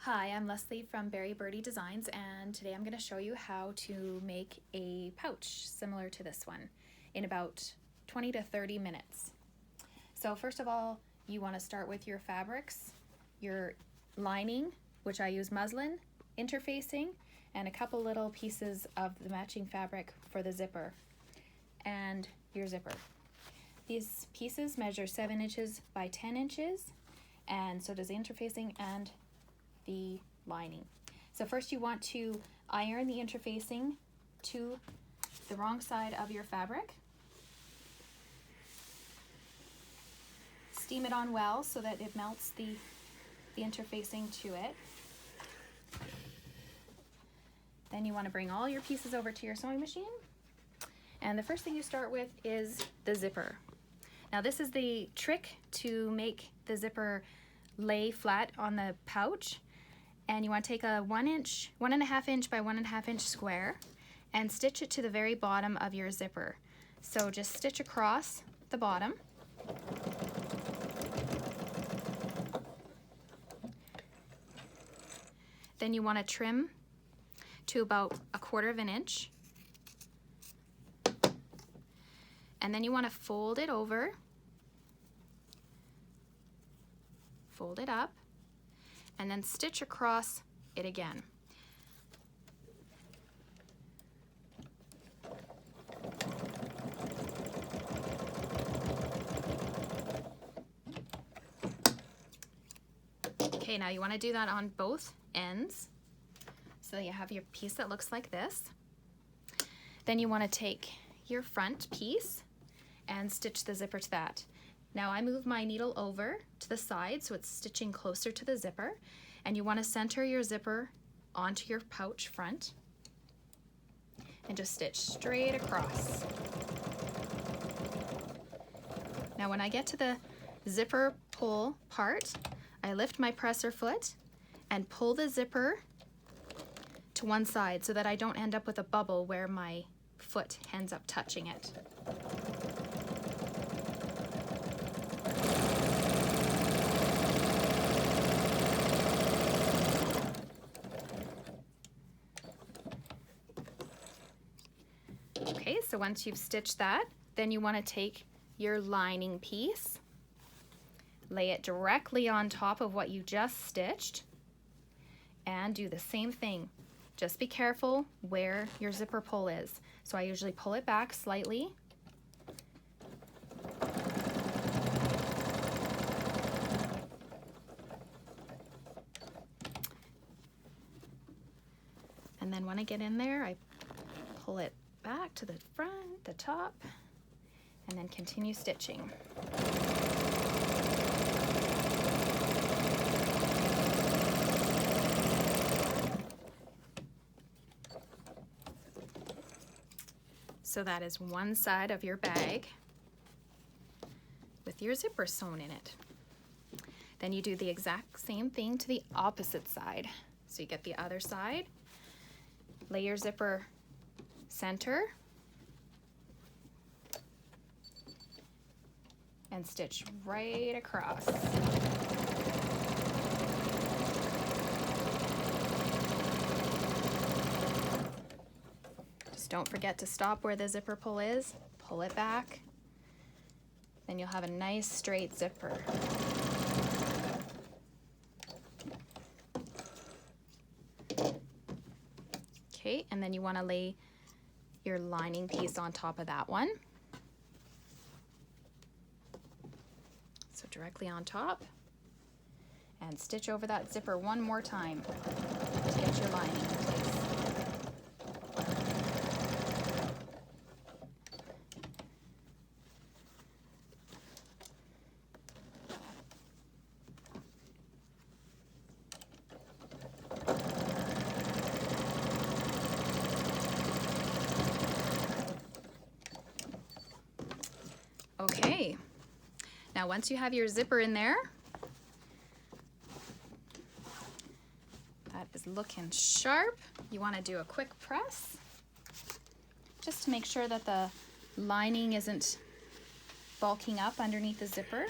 Hi, I'm Leslie from Berry Birdie Designs, and today I'm going to show you how to make a pouch similar to this one in about 20 to 30 minutes. So first of all, you want to start with your fabrics, your lining, which I use muslin, interfacing, and a couple little pieces of the matching fabric for the zipper, and your zipper. These pieces measure 7 inches by 10 inches, and so does the interfacing and the lining. So first you want to iron the interfacing to the wrong side of your fabric. Steam it on well so that it melts the interfacing to it. Then you want to bring all your pieces over to your sewing machine. And the first thing you start with is the zipper. Now this is the trick to make the zipper lay flat on the pouch. And you want to take a 1.5 inch by 1.5 inch square and stitch it to the very bottom of your zipper. So just stitch across the bottom. Then you want to trim to about 1/4 inch. And then you want to fold it over, fold it up, and then stitch across it again. Okay, now you want to do that on both ends. So you have your piece that looks like this. Then you want to take your front piece and stitch the zipper to that. Now I move my needle over to the side so it's stitching closer to the zipper, and you want to center your zipper onto your pouch front and just stitch straight across. Now when I get to the zipper pull part, I lift my presser foot and pull the zipper to one side so that I don't end up with a bubble where my foot ends up touching it. Okay, so once you've stitched that, then you want to take your lining piece, lay it directly on top of what you just stitched, and do the same thing. Just be careful where your zipper pull is. So I usually pull it back slightly. And then when I get in there, I pull it back to the front, the top, and then continue stitching. So that is one side of your bag with your zipper sewn in it. Then you do the exact same thing to the opposite side. So you get the other side, lay your zipper center, and stitch right across. Just don't forget to stop where the zipper pull is, pull it back, then you'll have a nice straight zipper. Okay, and then you want to lay your lining piece on top of that one. So directly on top, and stitch over that zipper one more time to get your lining in place. Okay, now once you have your zipper in there, that is looking sharp. You want to do a quick press just to make sure that the lining isn't bulking up underneath the zipper.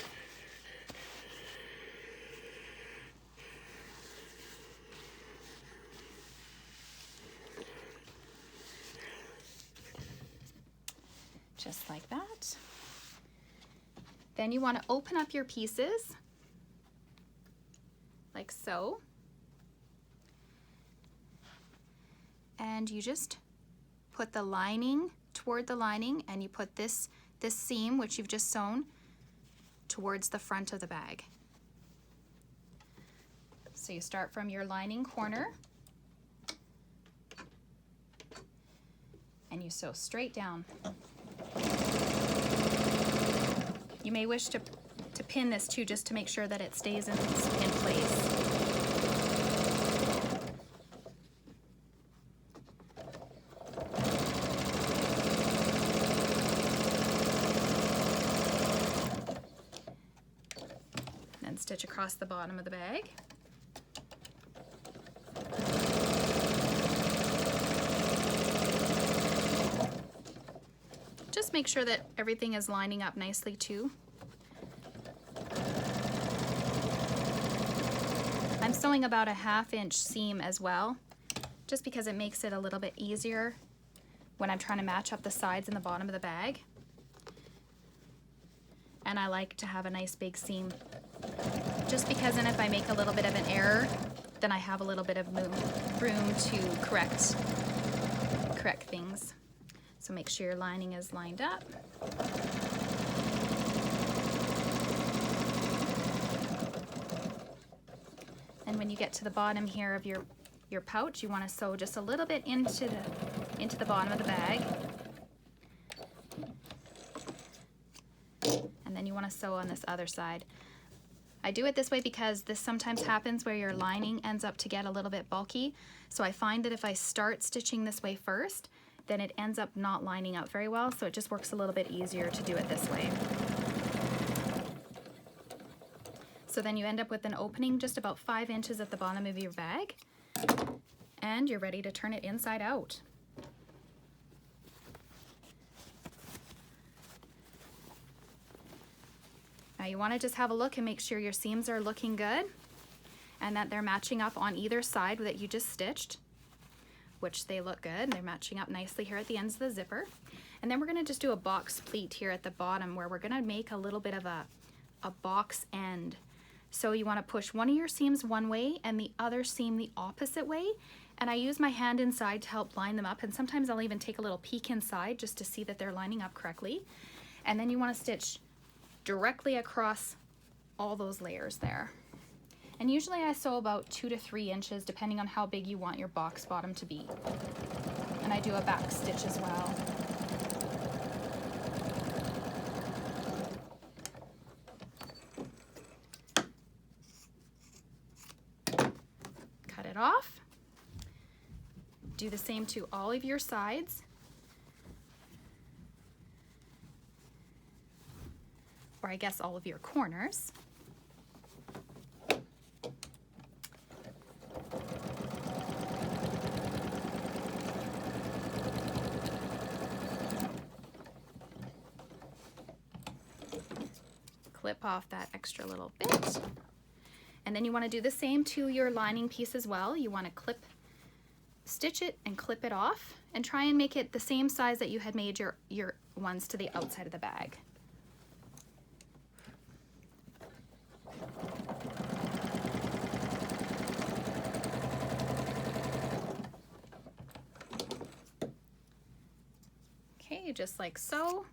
just like that. Then you want to open up your pieces like so. And you just put the lining toward the lining, and you put this seam, which you've just sewn, towards the front of the bag. So you start from your lining corner and you sew straight down. You may wish to pin this too, just to make sure that it stays in place. Then stitch across the bottom of the bag. Just make sure that everything is lining up nicely too. I'm sewing about a 1/2 inch seam as well, just because it makes it a little bit easier when I'm trying to match up the sides and the bottom of the bag. And I like to have a nice big seam, just because then if I make a little bit of an error, then I have a little bit of room to correct things. So make sure your lining is lined up. And when you get to the bottom here of your pouch, you want to sew just a little bit into the bottom of the bag. And then you want to sew on this other side. I do it this way because this sometimes happens where your lining ends up to get a little bit bulky. So I find that if I start stitching this way first, then it ends up not lining up very well, so it just works a little bit easier to do it this way. So then you end up with an opening just about 5 inches at the bottom of your bag, and you're ready to turn it inside out. Now you want to just have a look and make sure your seams are looking good and that they're matching up on either side that you just stitched, which they look good. They're matching up nicely here at the ends of the zipper. And then we're going to just do a box pleat here at the bottom, where we're going to make a little bit of a box end. So you want to push one of your seams one way and the other seam the opposite way. And I use my hand inside to help line them up, and sometimes I'll even take a little peek inside just to see that they're lining up correctly. And then you want to stitch directly across all those layers there. And usually I sew about 2 to 3 inches, depending on how big you want your box bottom to be. And I do a back stitch as well. Cut it off. Do the same to all of your sides. Or I guess all of your corners. Clip off that extra little bit. And then you want to do the same to your lining piece as well. You want to stitch it and clip it off, and try and make it the same size that you had made your ones to the outside of the bag. Okay, just like so.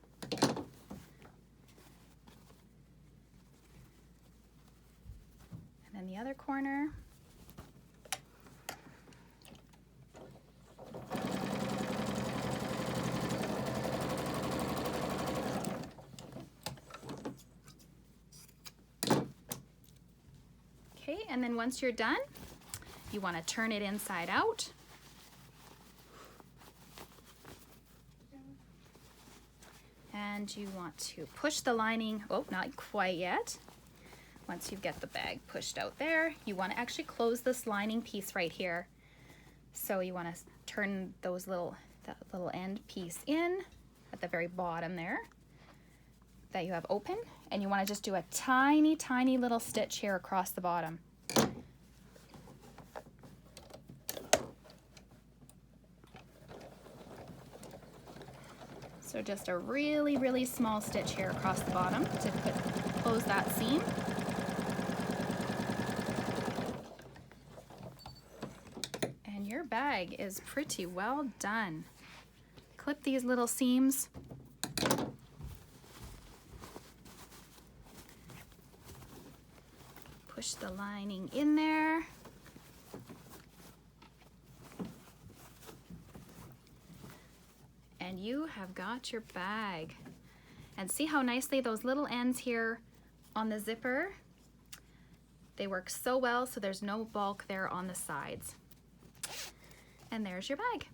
And then the other corner. Okay, and then once you're done, you want to turn it inside out. And you want to push the lining, oh, not quite yet. Once you get the bag pushed out there, you want to actually close this lining piece right here. So you want to turn that little end piece in at the very bottom there that you have open, and you want to just do a tiny, tiny little stitch here across the bottom. So just a really, really small stitch here across the bottom to close that seam. And your bag is pretty well done. Clip these little seams. Push the lining in there. And you have got your bag. And see how nicely those little ends here on the zipper, they work so well so there's no bulk there on the sides. And there's your bag.